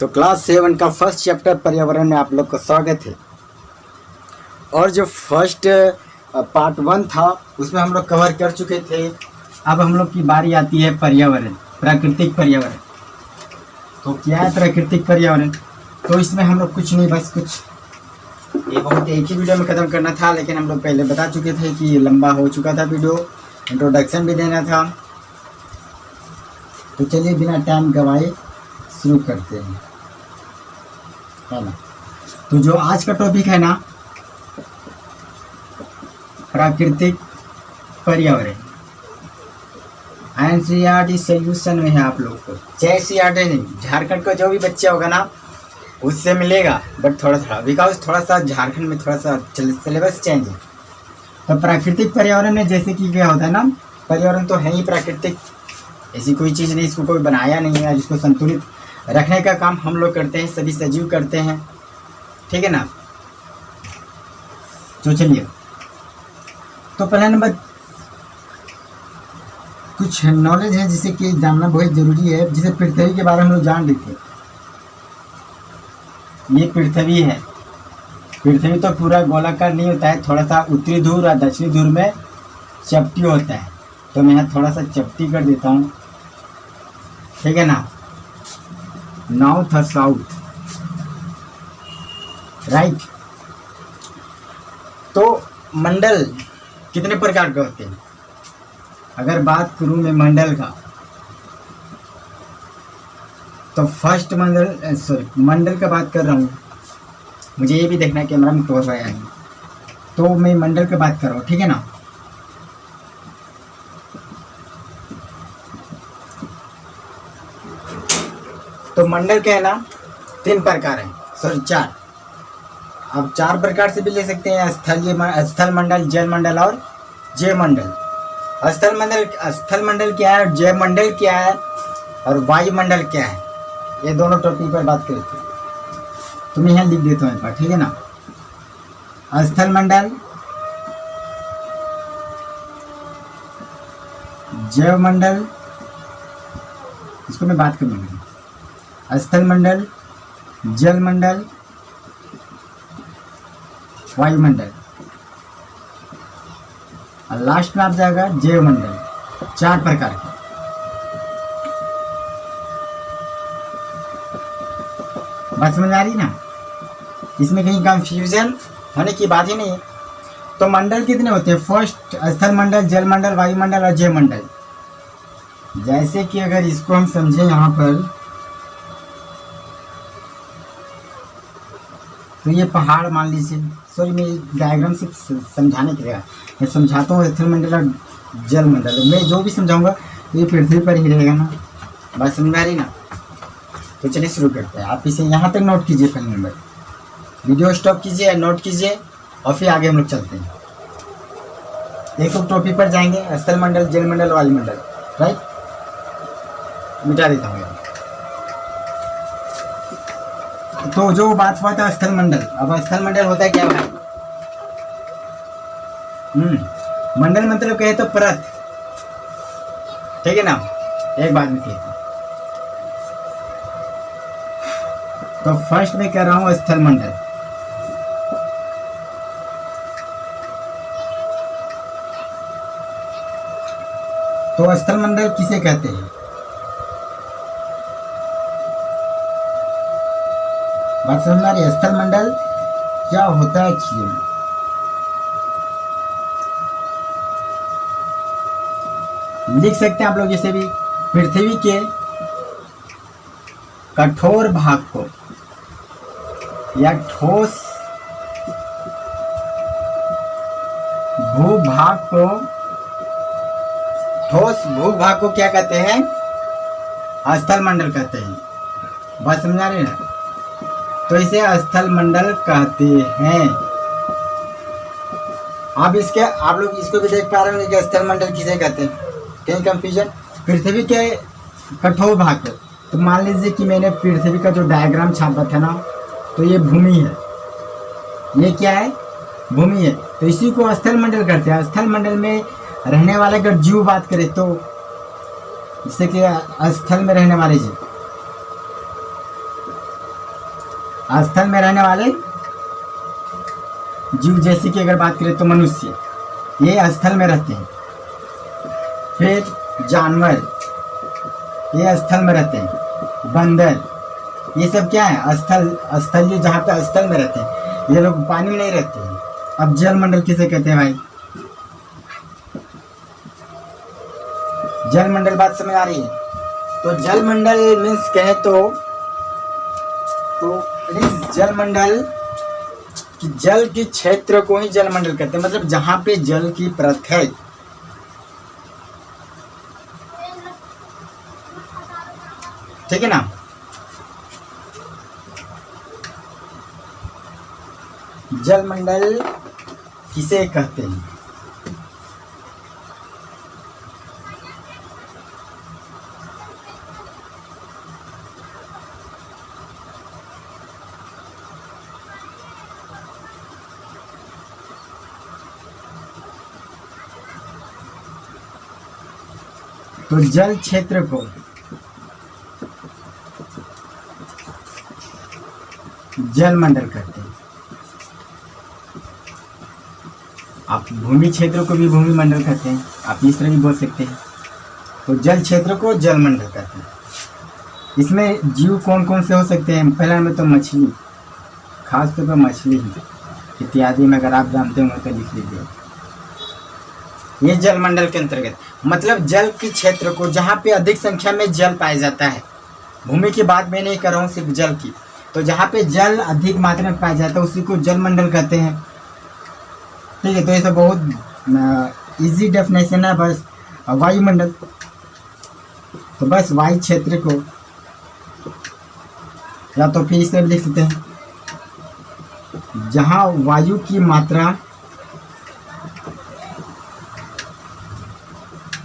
तो क्लास 7 का first chapter पर्यावरण में आप लोग का स्वागत है। और जो फर्स्ट पार्ट 1 था उसमें हम लोग कवर कर चुके थे। अब हम लोग की बारी आती है पर्यावरण, प्राकृतिक पर्यावरण। तो क्या है प्राकृतिक पर्यावरण? तो इसमें हम लोग कुछ नहीं, बस कुछ ये बहुत एक ही वीडियो में ख़त्म करना था, लेकिन हम लोग पहले बता चुके थे कि ये लंबा हो चुका था वीडियो, इंट्रोडक्शन भी देना था। तो चलिए बिना टाइम गवाए शुरू करते हैं, है ना। तो जो आज का टॉपिक है ना, प्राकृतिक पर्यावरण, एनसीईआरटी सोल्यूशन में है आप लोग को। एनसीईआरटी नहीं, झारखंड का जो भी बच्चा होगा ना उससे मिलेगा, बट थोड़ा थोड़ा, बिकॉज थोड़ा सा झारखंड में थोड़ा सा सिलेबस चेंज है। तो प्राकृतिक पर्यावरण में जैसे कि क्या होता है ना, पर्यावरण तो है ही प्राकृतिक, ऐसी कोई चीज़ नहीं, इसको कोई बनाया नहीं है। जिसको संतुलित रखने का काम हम लोग करते हैं, सभी सजीव करते हैं, ठीक है ना। तो चलिए, तो पहला नंबर कुछ नॉलेज है जिसे कि जानना बहुत ज़रूरी है, जिसे पृथ्वी के बारे में हम लोग जान लेते हैं। ये पृथ्वी है। पृथ्वी तो पूरा गोलाकार नहीं होता है, थोड़ा सा उत्तरी ध्रुव और दक्षिणी ध्रुव में चपटी होता है। तो मैं यहाँ थोड़ा सा चपटी कर देता हूँ, ठीक है ना, नॉर्थ और साउथ, राइट। तो मंडल कितने प्रकार के होते हैं? अगर बात करूं मैं मंडल का, तो फर्स्ट मंडल का बात कर रहा हूँ। मुझे ये भी देखना है कैमरा में कवर आया नहीं, तो मैं मंडल की बात कर रहा हूँ, ठीक है ना। तो मंडल क्या है ना, 3 प्रकार है, 4। अब 4 प्रकार से भी ले सकते हैं, स्थल मंडल, जल मंडल और जैव मंडल। स्थल मंडल क्या है, जैव मंडल क्या है और वायुमंडल क्या है, ये दोनों टॉपिक पर बात करते हैं। तो मैं यहाँ लिख देता हूँ एक बार, ठीक है ना। स्थल मंडल, जैव मंडल, इसको मैं बात करूँगा। स्थल मंडल, जल मंडल, वायुमंडल, और लास्ट में आप जाएगा जैव मंडल। 4 प्रकार के। बात समझ आ रही ना, इसमें कहीं कंफ्यूजन होने की बात ही नहीं है। तो मंडल कितने होते हैं? फर्स्ट स्थल मंडल, जल मंडल, वायुमंडल और जैव मंडल। जैसे कि अगर इसको हम समझें यहाँ पर, तो ये पहाड़ मान लीजिए, सॉरी मैं डायग्राम से समझाने के लिए मैं समझाता हूँ। स्थल मंडल और जल मंडल मैं जो भी समझाऊंगा ये पृथ्वी पर ही रहेगा ना, बात समझ में आ रही ना। तो चलिए शुरू करते हैं। आप इसे यहाँ तक नोट कीजिए, पहले नंबर वीडियो स्टॉप कीजिए, नोट कीजिए, और फिर आगे हम लोग चलते हैं। एक टॉपिक पर जाएंगे, स्थल मंडल, जल मंडल, वायुमंडल, राइट। मिटा देता हूँ। तो जो बात हुआ था स्थल मंडल, अब स्थल मंडल होता है क्या भाई? मंडल मतलब कहे तो परत, ठीक है ना, एक बात में कहते। तो फर्स्ट में कह रहा हूं स्थल मंडल। तो स्थल मंडल किसे कहते हैं? बात समझ में आ रही है? स्थल मंडल क्या होता है एक्चुअली? लिख सकते हैं आप लोग इसे भी, पृथ्वी के कठोर भाग को या ठोस भूभाग को क्या कहते हैं? स्थल मंडल कहते हैं। बात समझ आ रही है ना? तो इसे स्थल मंडल कहते हैं। अब आप लोग इसको भी देख पा रहे होंगे कि स्थल मंडल किसे कहते हैं। कहीं कंफ्यूजन? पृथ्वी के कठोर भाग को, तो मान लीजिए कि मैंने पृथ्वी का जो डायग्राम छापा था ना, तो ये भूमि है, ये क्या है? भूमि है। तो इसी को स्थल मंडल कहते हैं। स्थल मंडल में रहने वाले अगर जीव बात करें तो जैसे कि स्थल में रहने वाले जीव, स्थल में रहने वाले जीव, जैसे कि अगर बात करें तो मनुष्य, ये स्थल में रहते हैं। फिर जानवर, ये स्थल में रहते हैं। बंदर, ये सब क्या है? स्थलीय, जहाँ पे स्थल में रहते हैं। ये लोग पानी में नहीं रहते हैं। अब जलमंडल किसे कहते हैं भाई? जलमंडल बात समझ आ रही है? तो जलमंडल मीन्स कहे तो जलमंडल कि जल के क्षेत्र को ही जलमंडल कहते हैं। मतलब जहां पे जल की परत है। ठीक है ना? जलमंडल किसे कहते हैं? तो जल क्षेत्र को जलमंडल कहते हैं। आप भूमि क्षेत्र को भी भूमि मंडल कहते हैं, आप इस तरह भी बोल सकते हैं। तो जल क्षेत्र को जलमंडल कहते हैं। इसमें जीव कौन कौन से हो सकते हैं? पहला में तो मछली, खास तौर पर मछली इत्यादि में अगर आप जानते हो तो लिख लीजिए। ये जलमंडल के अंतर्गत, मतलब जल के क्षेत्र को जहाँ पे अधिक संख्या में जल पाया जाता है। भूमि की बात मैं नहीं कर रहा हूँ, सिर्फ जल की। तो जहाँ पे जल अधिक मात्रा में पाया जाता है उसी को जलमंडल कहते हैं। ठीक है, तो ये सब बहुत इजी डेफिनेशन है। बस वायुमंडल, तो बस वायु क्षेत्र को, या तो फिर इसे लिख सकते हैं जहाँ वायु की मात्रा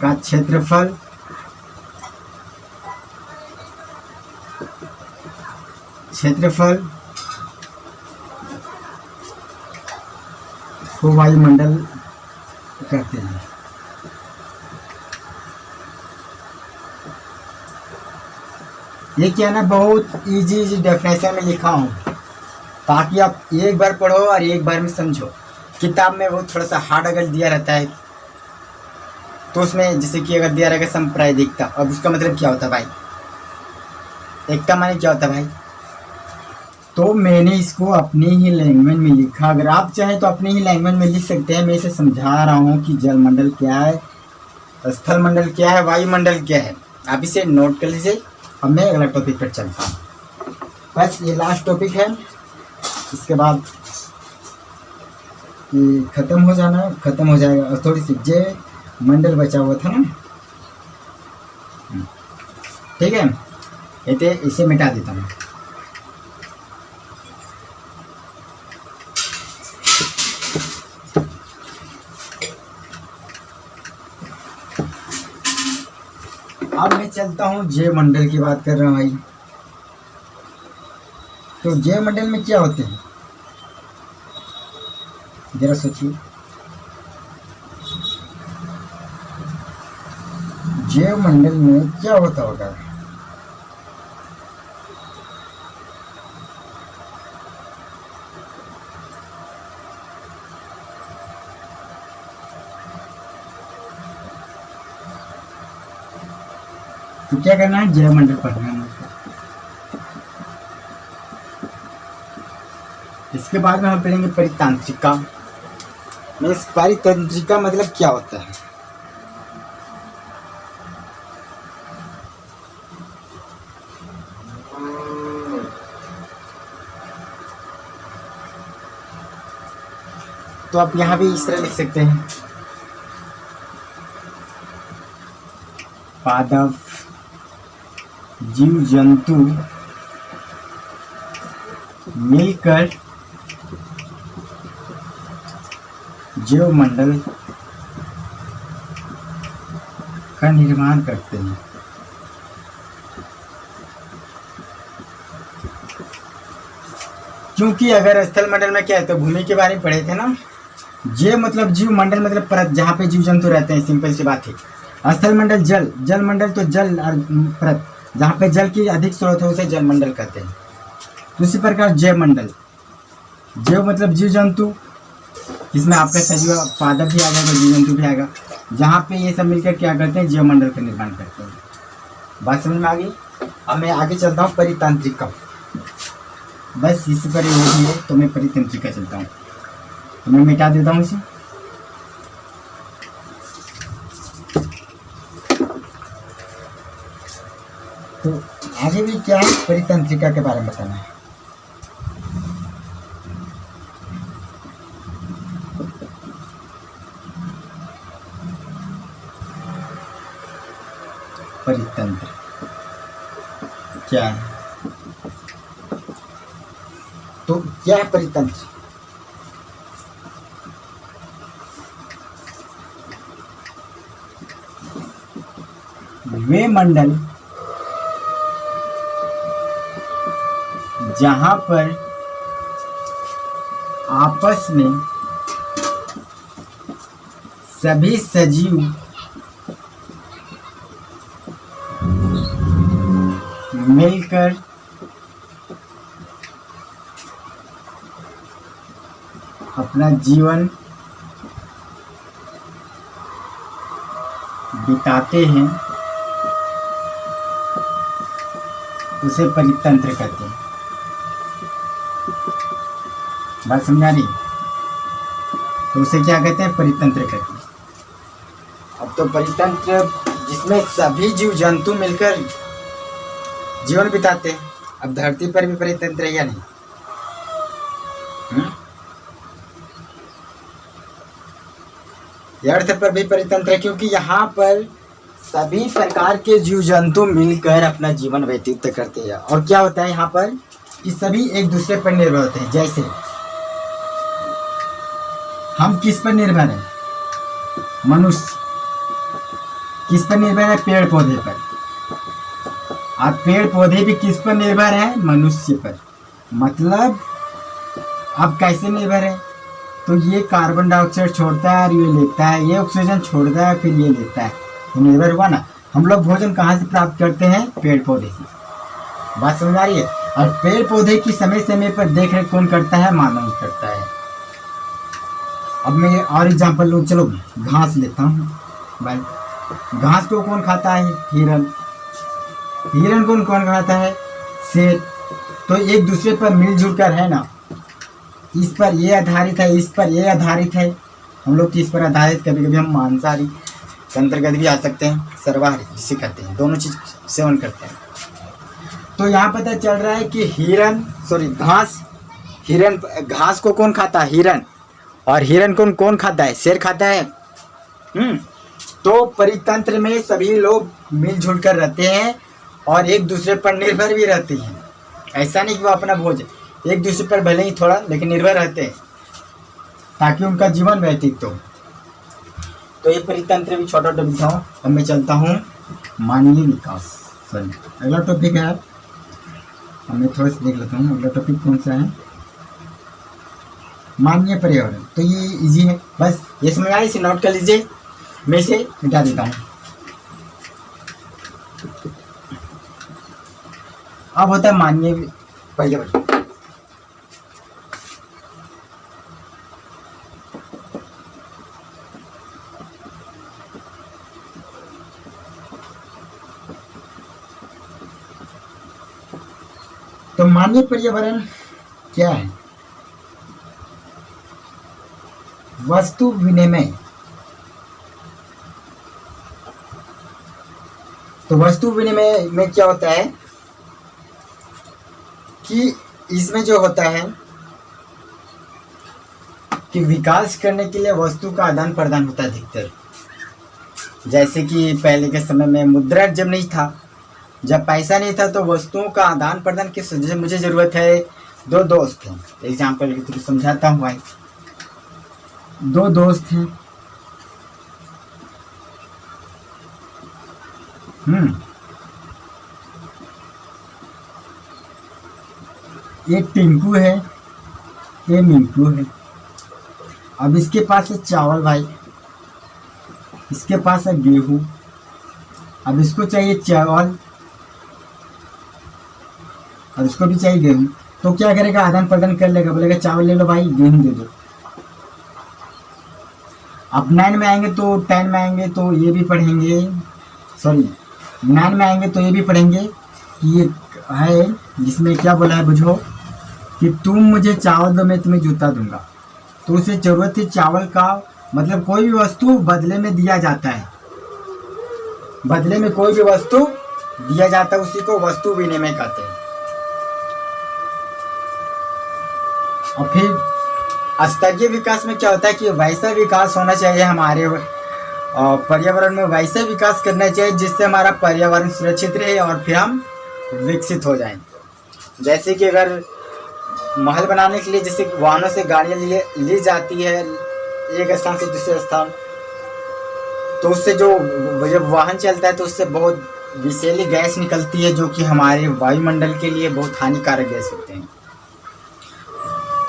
का क्षेत्रफल को वायुमंडल कहते हैं। ये क्या ना, बहुत इजी डेफिनेशन में लिखा हूँ ताकि आप एक बार पढ़ो और एक बार में समझो। किताब में वो थोड़ा सा हार्ड अगर दिया रहता है तो उसमें जैसे कि अगर दिया रहेगा सांप्रदायिकता, अब उसका मतलब क्या होता है भाई? एकता माने क्या होता है भाई? तो मैंने इसको अपनी ही लैंग्वेज में लिखा। अगर आप चाहें तो अपनी ही लैंग्वेज में लिख सकते हैं। मैं इसे समझा रहा हूँ कि जलमंडल क्या है, स्थल मंडल क्या है, वायुमंडल क्या है। आप इसे नोट कर लीजिए। अब मैं अगला टॉपिक पर चलता हूँ। बस ये लास्ट टॉपिक है, इसके बाद ये खत्म हो जाएगा। और थोड़ी सी जे मंडल बचा हुआ था ना, ठीक है, इसे मिटा देता हूँ। अब मैं चलता हूँ जय मंडल की बात कर रहा हूँ भाई। तो जय मंडल में क्या होते हैं जरा सोचिए। जय मंडल में क्या होता होगा? तो क्या करना है? जय मंडल पढ़ना है। इसके बाद में हम पढ़ेंगे परितांत्रिका। मीन्स परितंत्रिका मतलब क्या होता है? तो आप यहाँ भी इस तरह लिख सकते हैं, पादप जीव जंतु मिलकर जैव मंडल का निर्माण करते हैं। क्योंकि अगर स्थल मंडल में क्या है, तो भूमि के बारे में पढ़े थे ना। जैव मतलब जीव, मंडल मतलब परत, जहाँ पे जीव जंतु रहते हैं। सिंपल सी बात है। स्थल मंडल जल, जल मंडल तो जल और परत, जहाँ पे जल की अधिक स्रोत है उसे जल मंडल कहते हैं। तो इसी प्रकार जैव मंडल, जैव मतलब जीव जंतु, इसमें आपका सजीव पादप भी आ जाएगा, जीव जंतु भी आएगा, जहाँ पे ये सब मिलकर क्या करते हैं, जैव मंडल का निर्माण करते हैं। बात समझ में आ गई। अब मैं आगे चलता हूँ परितंत्रिका, बस इसी पर होती है तो मैं परितंत्रिका चलता हूँ, तो मैं मिटा देता हूँ इसे। तो आगे भी क्या है, परितंत्रिका के बारे में बताना है। परितंत्र क्या है, तो क्या है परितंत्र? वे मंडल जहां पर आपस में सभी सजीव मिलकर अपना जीवन बिताते हैं, उसे परितंत्र कहते हैं। बात समझा रही? तो उसे क्या कहते हैं, परितंत्र कहते हैं। अब तो परितंत्र जिसमें सभी जीव जंतु मिलकर जीवन बिताते हैं। अब धरती पर भी परितंत्र है या नहीं? अर्थ पर भी परितंत्र है, क्योंकि यहाँ पर सभी प्रकार के जीव जंतु मिलकर अपना जीवन व्यतीत करते हैं। और क्या होता है यहाँ पर कि सभी एक दूसरे पर निर्भर होते हैं। जैसे हम किस पर निर्भर हैं, मनुष्य किस पर निर्भर है, पेड़ पौधे पर। अब पेड़ पौधे भी किस पर निर्भर है, मनुष्य पर। मतलब अब कैसे निर्भर है, तो ये कार्बन डाइऑक्साइड छोड़ता है और ये लेता है, ये ऑक्सीजन छोड़ता है फिर ये लेता है, तो निर्भर हुआ ना। हम लोग भोजन कहाँ से प्राप्त करते हैं, पेड़ पौधे से। बात समझ आ रही है? और पेड़ पौधे की समय समय पर देख रेख कौन करता है, मानव करता है। अब मैं और एग्जाम्पल लूँ, चलो घास लेता हूँ भाई। घास को कौन खाता है, हिरन। हिरन कौन कौन खाता है, शेर। तो एक दूसरे पर मिलजुल कर है ना, इस पर ये आधारित है, इस पर ये आधारित है। हम लोग किस पर आधारित, कभी कभी हम मांसाहारी के अंतर्गत भी आ सकते हैं, सर्वाहारी जिसे कहते हैं, दोनों चीज सेवन करते हैं। तो यहाँ पता चल रहा है कि हिरन घास को कौन खाता है, हिरन। और हिरन कौन कौन खाता है, शेर खाता है। तो परितंत्र में सभी लोग मिलजुल कर रहते हैं और एक दूसरे पर निर्भर भी रहते हैं। ऐसा नहीं कि वो अपना भोजन, एक दूसरे पर भले ही थोड़ा लेकिन निर्भर रहते हैं ताकि उनका जीवन व्यतीत हो। तो ये परितंत्र भी छोटा टॉपिक था। अब मैं चलता हूँ मानवीय विकास, सॉरी अगला टॉपिक है। अब मैं थोड़ा सा देख लेता हूँ अगला टॉपिक कौन सा है, मानवीय पर्यावरण। तो ये इजी है, बस ये समझ आए, इसे नोट कर लीजिए। मैं इसे मिटा देता हूँ। अब होता है मानवीय पर्यावरण। तो मानवीय पर्यावरण क्या है, वस्तु विनिमय। तो वस्तु विनिमय में क्या होता है कि इसमें जो होता है कि विकास करने के लिए वस्तु का आदान प्रदान होता है अधिकतर। जैसे कि पहले के समय में मुद्रा जब नहीं था, जब पैसा नहीं था, तो वस्तुओं का आदान प्रदान किस, जैसे मुझे जरूरत है, दो दोस्त हैं, एग्जाम्पल के थ्रू समझाता हूँ भाई। दो दोस्त हैं, एक टिंकू है, एक मिंकू है। अब इसके पास है चावल भाई, इसके पास है गेहूं। अब इसको चाहिए चावल और इसको भी चाहिए गेहूं। तो क्या करेगा, आदान प्रदान कर लेगा, बोलेगा चावल ले लो भाई, गेहूँ दे दो। अब 9 में आएंगे तो 10 में आएंगे तो ये भी पढ़ेंगे, सॉरी 9 में आएंगे तो ये भी पढ़ेंगे कि ये है जिसमें क्या बोला है बुझो, कि तुम मुझे चावल दो मैं तुम्हें जूता दूंगा। तो उसे ज़रूरत थी चावल का, मतलब कोई भी वस्तु बदले में दिया जाता है, बदले में कोई भी वस्तु दिया जाता है, उसी को वस्तु विनिमय कहते हैं। और फिर स्तरीय विकास में क्या होता है कि वैसा विकास होना चाहिए हमारे पर्यावरण में, वैसा विकास करना चाहिए जिससे हमारा पर्यावरण सुरक्षित रहे और फिर हम विकसित हो जाएं। जैसे कि अगर महल बनाने के लिए जैसे वाहनों से गाड़ियाँ ली जाती है एक स्थान से दूसरे स्थान, तो उससे जो जब वाहन चलता है तो उससे बहुत विषैली गैस निकलती है जो कि हमारे वायुमंडल के लिए बहुत हानिकारक गैस होते हैं।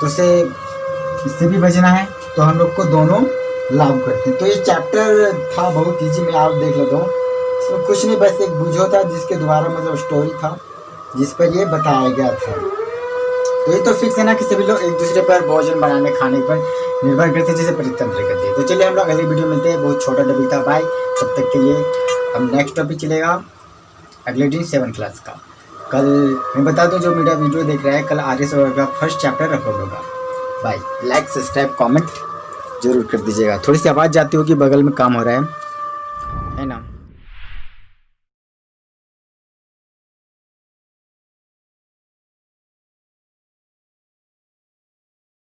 तो इससे भी बचना है, तो हम लोग को दोनों लाभ करते हैं। तो ये चैप्टर था बहुत ईजी, में आप देख लेता हूँ, इसमें कुछ नहीं, बस एक बुझो था जिसके द्वारा मतलब स्टोरी था जिस पर ये बताया गया था। तो ये तो फिक्स है ना कि सभी लोग एक दूसरे पर भोजन बनाने खाने पर निर्भर करते जैसे परितंत्र करते हैं। तो चलिए हम लोग अगली वीडियो मिलते हैं, बहुत छोटा टॉपिक था बाय, तब तक के लिए। अब नेक्स्ट टॉपिक चलेगा अगले दिन 7 क्लास का। कल मैं बता दूं जो मेरा वीडियो देख रहा है, कल आर्य सरोवर का फर्स्ट चैप्टर अपलोड होगा। बाय, लाइक सब्सक्राइब कमेंट जरूर कर दीजिएगा। थोड़ी सी आवाज़ जाती होगी, बगल में काम हो रहा है ना।